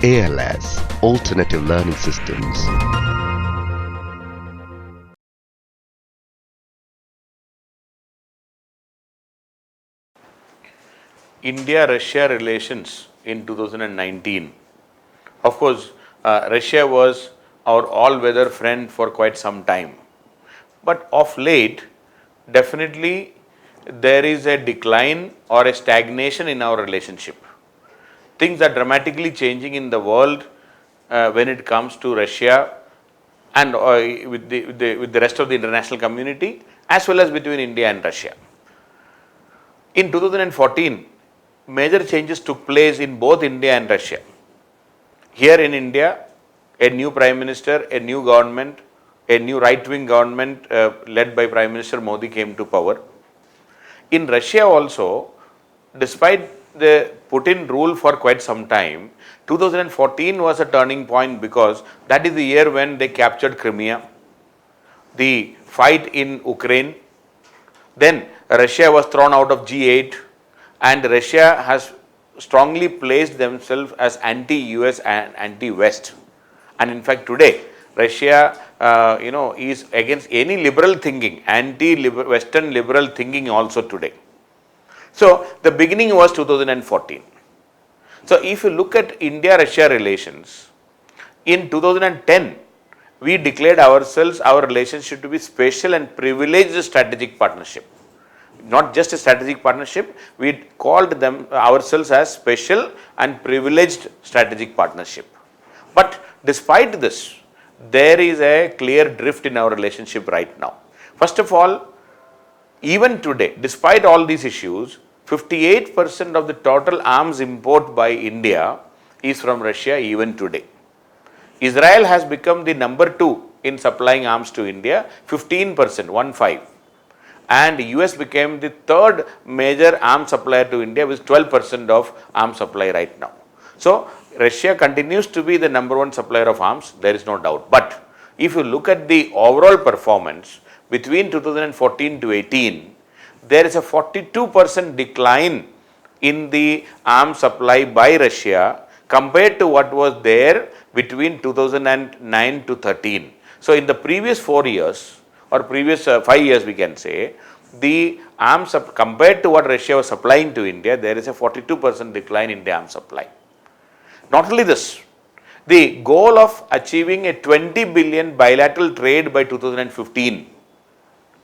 ALS, Alternative Learning Systems. India-Russia relations in 2019. Of course, Russia was our all-weather friend for quite some time. But of late, definitely there is a decline or a stagnation in our relationship. Things are dramatically changing in the world when it comes to Russia and with the rest of the international community, as well as between India and Russia. In 2014, major changes took place in both India and Russia. Here in India, a new Prime Minister, a new government, a new right-wing government led by Prime Minister Modi came to power. In Russia also, despite the Putin rule for quite some time, 2014 was a turning point because that is the year when they captured Crimea, the fight in Ukraine, then Russia was thrown out of G8 and Russia has strongly placed themselves as anti-US and anti-West. And in fact today, Russia is against any liberal thinking, anti-Western liberal thinking also today. So the beginning was 2014. So if you look at India-Russia relations, in 2010, we declared ourselves, our relationship to be special and privileged strategic partnership. Not just a strategic partnership, we called them ourselves as special and privileged strategic partnership. But despite this, there is a clear drift in our relationship right now. First of all, even today, despite all these issues, 58% of the total arms import by India is from Russia even today. Israel has become the number 2 in supplying arms to India, 15%, 1-5. And US became the third major arms supplier to India with 12% of arms supply right now. So Russia continues to be the number 1 supplier of arms, there is no doubt. But if you look at the overall performance between 2014 to 18, there is a 42% decline in the arms supply by Russia compared to what was there between 2009 to 13. So in the previous 4 years or previous 5 years we can say, the arms compared to what Russia was supplying to India, there is a 42% decline in the arms supply. Not only this, the goal of achieving a 20 billion bilateral trade by 2015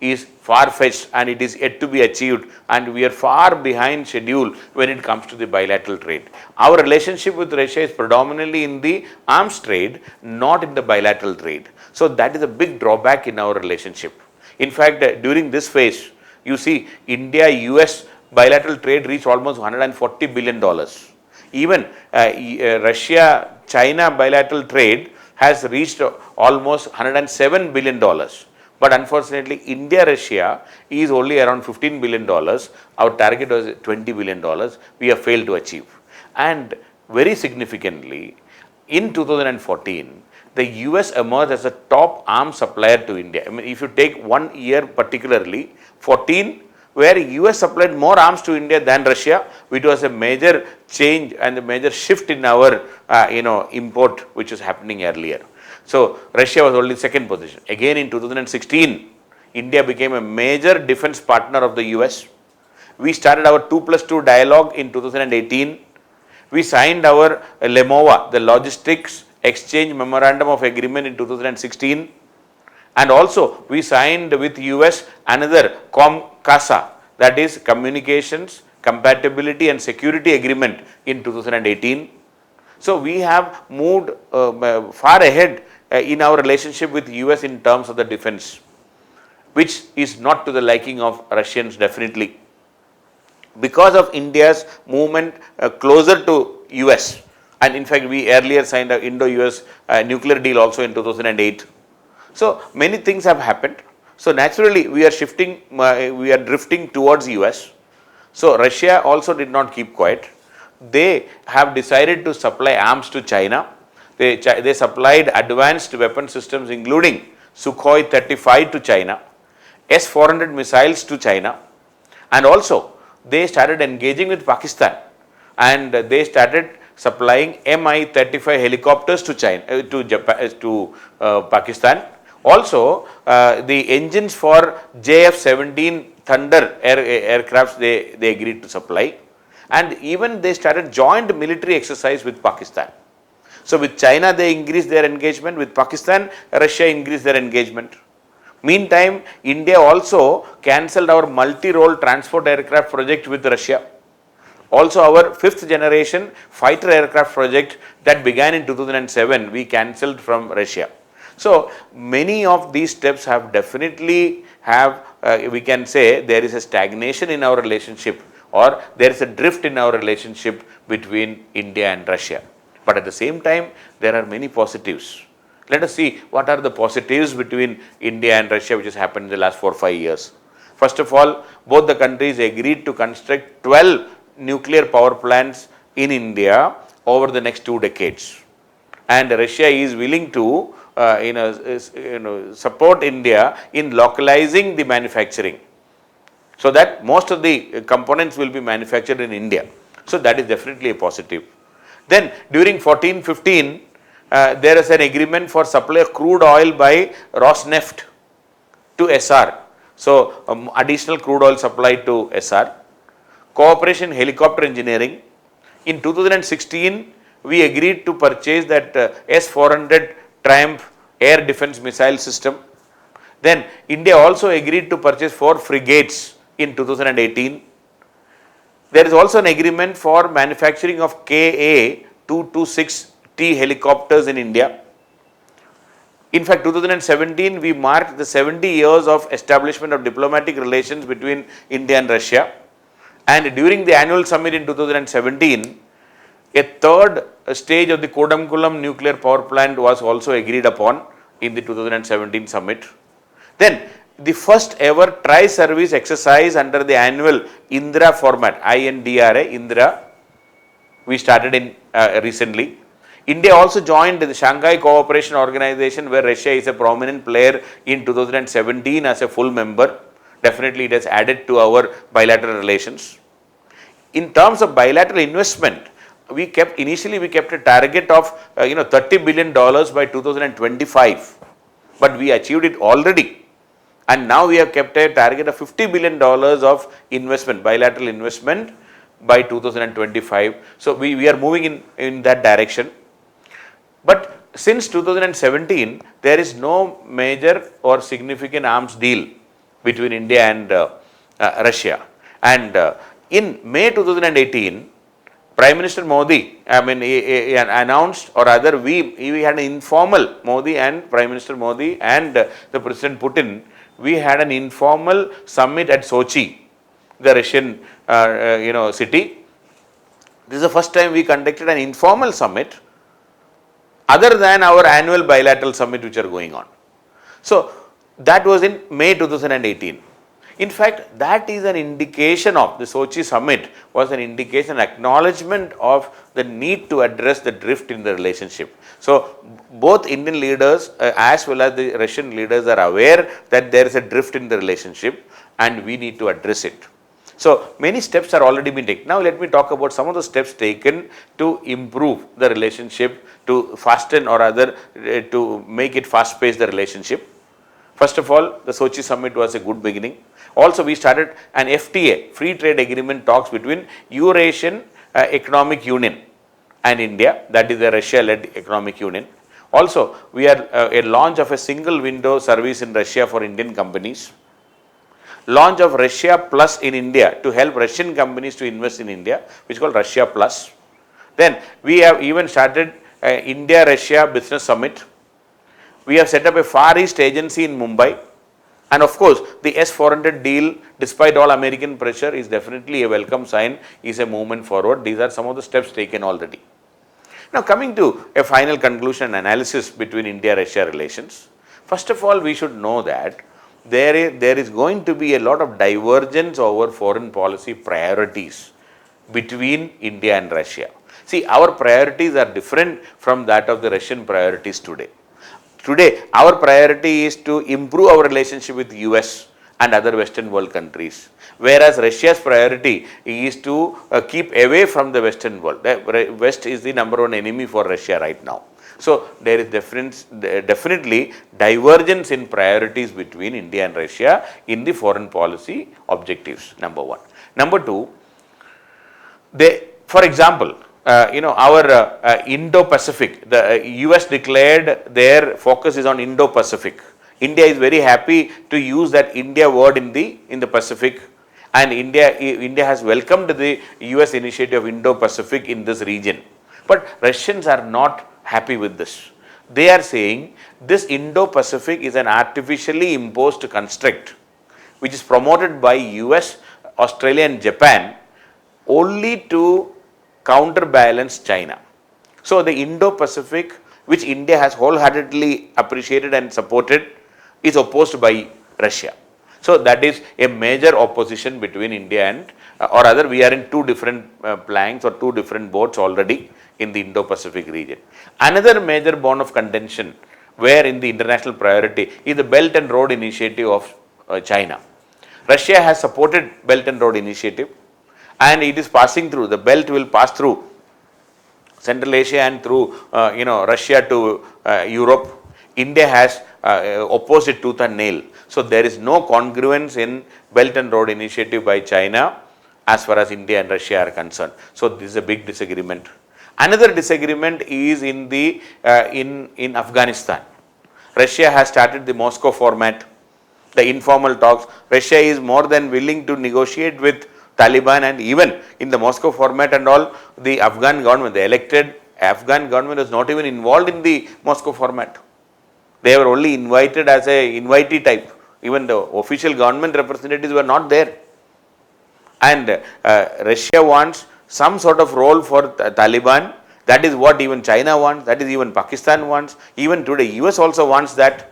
is far-fetched and it is yet to be achieved, and we are far behind schedule when it comes to the bilateral trade. Our relationship with Russia is predominantly in the arms trade, not in the bilateral trade. So that is a big drawback in our relationship. In fact, during this phase, you see India-US bilateral trade reached almost $140 billion. Even Russia-China bilateral trade has reached almost $107 billion. But unfortunately, India-Russia is only around $15 billion. Our target was $20 billion. We have failed to achieve. And very significantly, in 2014, the US emerged as a top arms supplier to India. I mean, if you take 1 year particularly, 14, where US supplied more arms to India than Russia, which was a major change and a major shift in our import which was happening earlier. So Russia was only second position. Again in 2016, India became a major defense partner of the US. We started our 2+2 dialogue in 2018. We signed our LEMOVA, the Logistics Exchange Memorandum of Agreement in 2016. And also we signed with US another COMCASA, that is Communications, Compatibility and Security Agreement in 2018. So we have moved far ahead in our relationship with US in terms of the defense, which is not to the liking of Russians definitely. Because of India's movement closer to US, and in fact we earlier signed an Indo-US nuclear deal also in 2008. So many things have happened. So naturally we are shifting, we are drifting towards US. So Russia also did not keep quiet. They have decided to supply arms to China. They supplied advanced weapon systems including Sukhoi 35 to China, S-400 missiles to China, and also they started engaging with Pakistan and they started supplying Mi-35 helicopters to China, to Japan, to Pakistan. Also, the engines for JF-17 Thunder aircrafts they agreed to supply, and even they started joint military exercise with Pakistan. So with China they increased their engagement, with Pakistan, Russia increased their engagement. Meantime, India also cancelled our multi-role transport aircraft project with Russia. Also our 5th generation fighter aircraft project that began in 2007, we cancelled from Russia. So many of these steps have definitely we can say there is a stagnation in our relationship, or there is a drift in our relationship between India and Russia. But at the same time, there are many positives. Let us see what are the positives between India and Russia which has happened in the last 4 or 5 years. First of all, both the countries agreed to construct 12 nuclear power plants in India over the next 2 decades. And Russia is willing to support India in localizing the manufacturing, so that most of the components will be manufactured in India. So that is definitely a positive. Then during 14-15, there is an agreement for supply of crude oil by Rosneft to SR. So additional crude oil supply to SR. Cooperation helicopter engineering. In 2016, we agreed to purchase that S-400 Triumph air defense missile system. Then India also agreed to purchase 4 frigates in 2018. There is also an agreement for manufacturing of Ka-226T helicopters in India. In fact, 2017 we marked the 70 years of establishment of diplomatic relations between India and Russia. And during the annual summit in 2017, a 3rd stage of the Kodamkulam nuclear power plant was also agreed upon in the 2017 summit. Then the first ever tri-service exercise under the annual Indra format, INDRA, Indra, we started in recently. India also joined the Shanghai Cooperation Organization, where Russia is a prominent player, in 2017 as a full member. Definitely it has added to our bilateral relations. In terms of bilateral investment, initially we kept a target of $30 billion by 2025, but we achieved it already. And now we have kept a target of $50 billion of investment, bilateral investment, by 2025. So we are moving in that direction. But since 2017, there is no major or significant arms deal between India and Russia. And in May 2018, Prime Minister Modi, announced, or rather we had an informal, Modi and Prime Minister Modi and the President Putin, we had an informal summit at Sochi, the Russian city. This is the first time we conducted an informal summit other than our annual bilateral summit which are going on. So that was in May 2018. In fact, that is an indication of the Sochi summit, was an indication, acknowledgement of the need to address the drift in the relationship. So both Indian leaders as well as the Russian leaders are aware that there is a drift in the relationship and we need to address it. So many steps are already been taken. Now let me talk about some of the steps taken to improve the relationship, to fasten or rather to make it fast pace the relationship. First of all, the Sochi summit was a good beginning. Also, we started an FTA, free trade agreement talks between Eurasian Economic Union and India, that is the Russia-led economic union. Also, we had a launch of a single window service in Russia for Indian companies. Launch of Russia Plus in India to help Russian companies to invest in India, which is called Russia Plus. Then we have even started India-Russia Business Summit. We have set up a Far East agency in Mumbai. And of course, the S-400 deal, despite all American pressure, is definitely a welcome sign, is a movement forward. These are some of the steps taken already. Now coming to a final conclusion analysis between India-Russia relations. First of all, we should know that there is going to be a lot of divergence over foreign policy priorities between India and Russia. See, our priorities are different from that of the Russian priorities today. Today, our priority is to improve our relationship with the US and other Western world countries. Whereas Russia's priority is to keep away from the Western world. The West is the number one enemy for Russia right now. So there is definitely divergence in priorities between India and Russia in the foreign policy objectives, number one. Number two, for example, our Indo-Pacific, the US declared their focus is on Indo-Pacific. India is very happy to use that India word in the Pacific, and India has welcomed the US initiative of Indo-Pacific in this region. But Russians are not happy with this. They are saying this Indo-Pacific is an artificially imposed construct which is promoted by US, Australia and Japan only to counterbalance China. So the Indo-Pacific, which India has wholeheartedly appreciated and supported, is opposed by Russia. So that is a major opposition between India and, or rather we are in two different planks or two different boats already in the Indo-Pacific region. Another major bone of contention where in the international priority is the Belt and Road Initiative of China. Russia has supported Belt and Road Initiative, and it is passing through, the belt will pass through Central Asia and through Russia to Europe. India has opposed it tooth and nail. So there is no congruence in Belt and Road Initiative by China as far as India and Russia are concerned. So this is a big disagreement. Another disagreement is in the in Afghanistan. Russia has started the Moscow format, the informal talks. Russia is more than willing to negotiate with Taliban, and even in the Moscow format and all, the Afghan government, the elected Afghan government was not even involved in the Moscow format. They were only invited as a invitee type. Even the official government representatives were not there. And Russia wants some sort of role for Taliban. That is what even China wants. That is even Pakistan wants. Even today, US also wants that.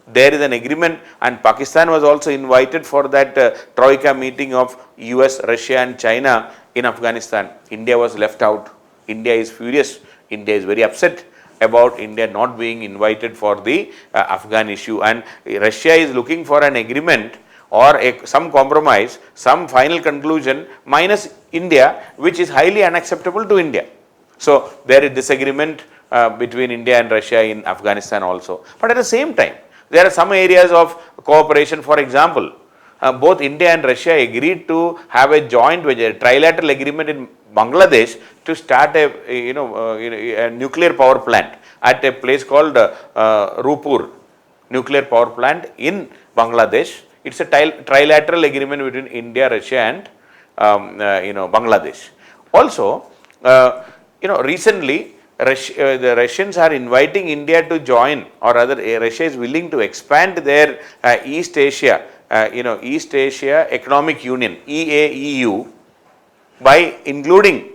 There is an agreement, and Pakistan was also invited for that Troika meeting of US, Russia and China in Afghanistan. India was left out. India is furious. India is very upset about India not being invited for the Afghan issue, and Russia is looking for an agreement or some compromise, some final conclusion minus India, which is highly unacceptable to India. So there is disagreement between India and Russia in Afghanistan also. But at the same time, there are some areas of cooperation. For example, both India and Russia agreed to have a joint trilateral agreement in Bangladesh to start a nuclear power plant at a place called Rooppur nuclear power plant in Bangladesh. It's a trilateral agreement between India, Russia and Bangladesh. Also, recently the Russians are inviting India to join, or rather Russia is willing to expand their East Asia Economic Union, EAEU, by including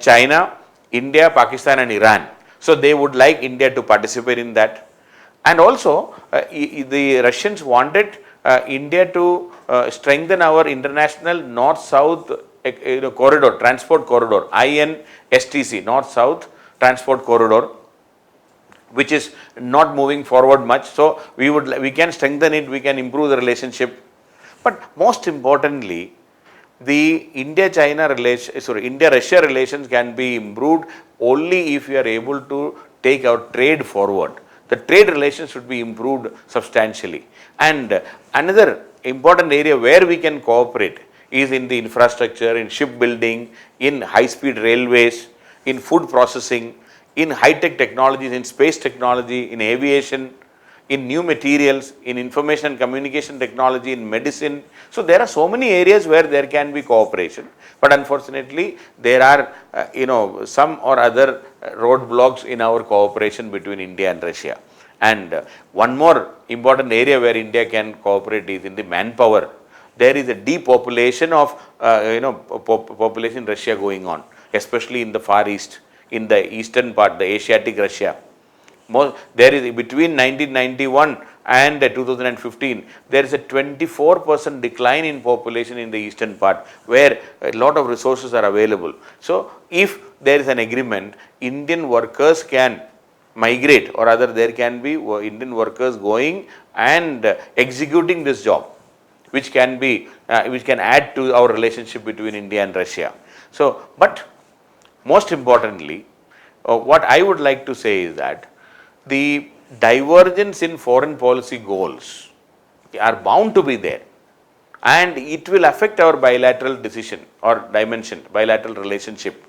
China, India, Pakistan and Iran. So they would like India to participate in that. And also the Russians wanted India to strengthen our international north-south corridor, transport corridor, INSTC, north-south transport corridor, which is not moving forward much. So we can strengthen it, we can improve the relationship. But most importantly, the India-Russia relations can be improved only if we are able to take our trade forward. The trade relations should be improved substantially. And another important area where we can cooperate is in the infrastructure, in shipbuilding, in high-speed railways, in food processing, in high-tech technologies, in space technology, in aviation, in new materials, in information and communication technology, in medicine. So there are so many areas where there can be cooperation, but unfortunately there are some or other roadblocks in our cooperation between India and Russia. And one more important area where India can cooperate is in the manpower. There is a depopulation of population in Russia going on, especially in the Far East, in the eastern part, the Asiatic Russia. There is between 1991 and 2015, there is a 24% decline in population in the eastern part, where a lot of resources are available. So if there is an agreement, Indian workers can migrate, or rather there can be Indian workers going and executing this job. which can be, which can add to our relationship between India and Russia. So, but most importantly, what I would like to say is that the divergence in foreign policy goals are bound to be there, and it will affect our bilateral decision or dimension, bilateral relationship.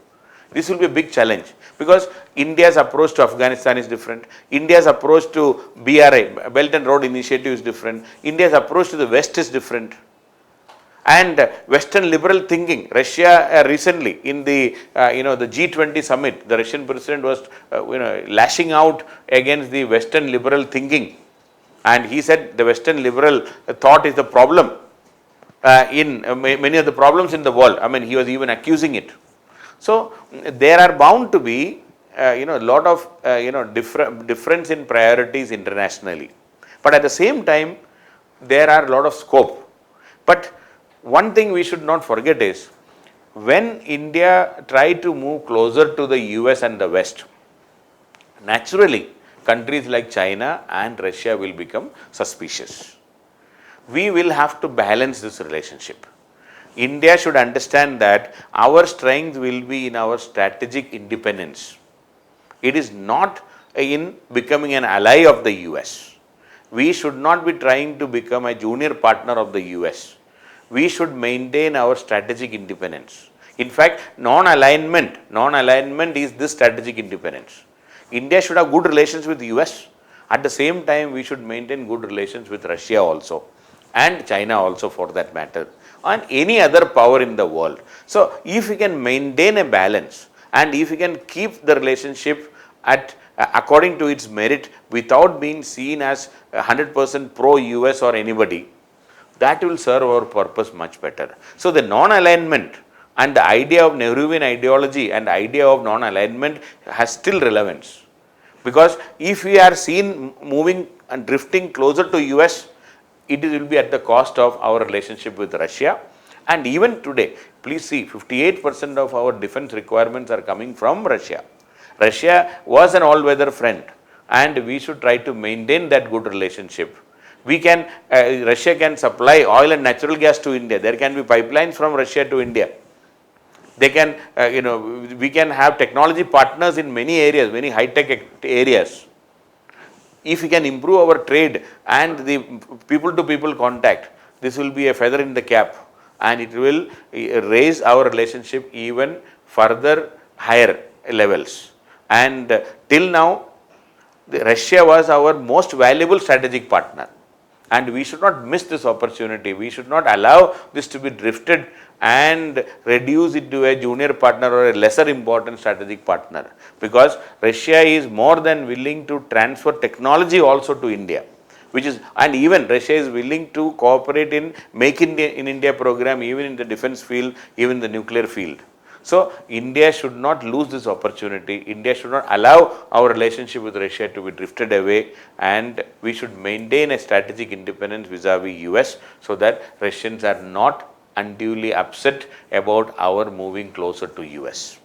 This will be a big challenge because India's approach to Afghanistan is different. India's approach to BRI, Belt and Road Initiative, is different. India's approach to the West is different. And Western liberal thinking, Russia recently in the the G20 summit, the Russian president was lashing out against the Western liberal thinking, and he said the Western liberal thought is the problem in many of the problems in the world. I mean, he was even accusing it. So there are bound to be a lot of difference in priorities internationally, but at the same time there are a lot of scope. But one thing we should not forget is, when India tried to move closer to the US and the West, naturally countries like China and Russia will become suspicious. We will have to balance this relationship. India should understand that our strength will be in our strategic independence. It is not in becoming an ally of the US. We should not be trying to become a junior partner of the US. We should maintain our strategic independence. In fact, non-alignment is this strategic independence. India should have good relations with the US. At the same time, we should maintain good relations with Russia also, and China also for that matter, and any other power in the world. So if we can maintain a balance, and if we can keep the relationship at according to its merit without being seen as 100% pro-US or anybody, that will serve our purpose much better. So the non-alignment and the idea of Nehruvian ideology and idea of non-alignment has still relevance, because if we are seen moving and drifting closer to US, it will be at the cost of our relationship with Russia. And even today, please see, 58% of our defense requirements are coming from Russia. Russia was an all-weather friend, and we should try to maintain that good relationship. We can, Russia can supply oil and natural gas to India. There can be pipelines from Russia to India. They can, we can have technology partners in many areas, many high-tech areas. If we can improve our trade and the people-to-people contact, this will be a feather in the cap, and it will raise our relationship even further higher levels. And till now, Russia was our most valuable strategic partner, and we should not miss this opportunity. We should not allow this to be drifted and reduce it to a junior partner or a lesser important strategic partner, because Russia is more than willing to transfer technology also to India, which is, and even Russia is willing to cooperate in Make India in India program, even in the defense field, even the nuclear field. So India should not lose this opportunity. India should not allow our relationship with Russia to be drifted away, and we should maintain a strategic independence vis-a-vis US, so that Russians are not unduly upset about our moving closer to US.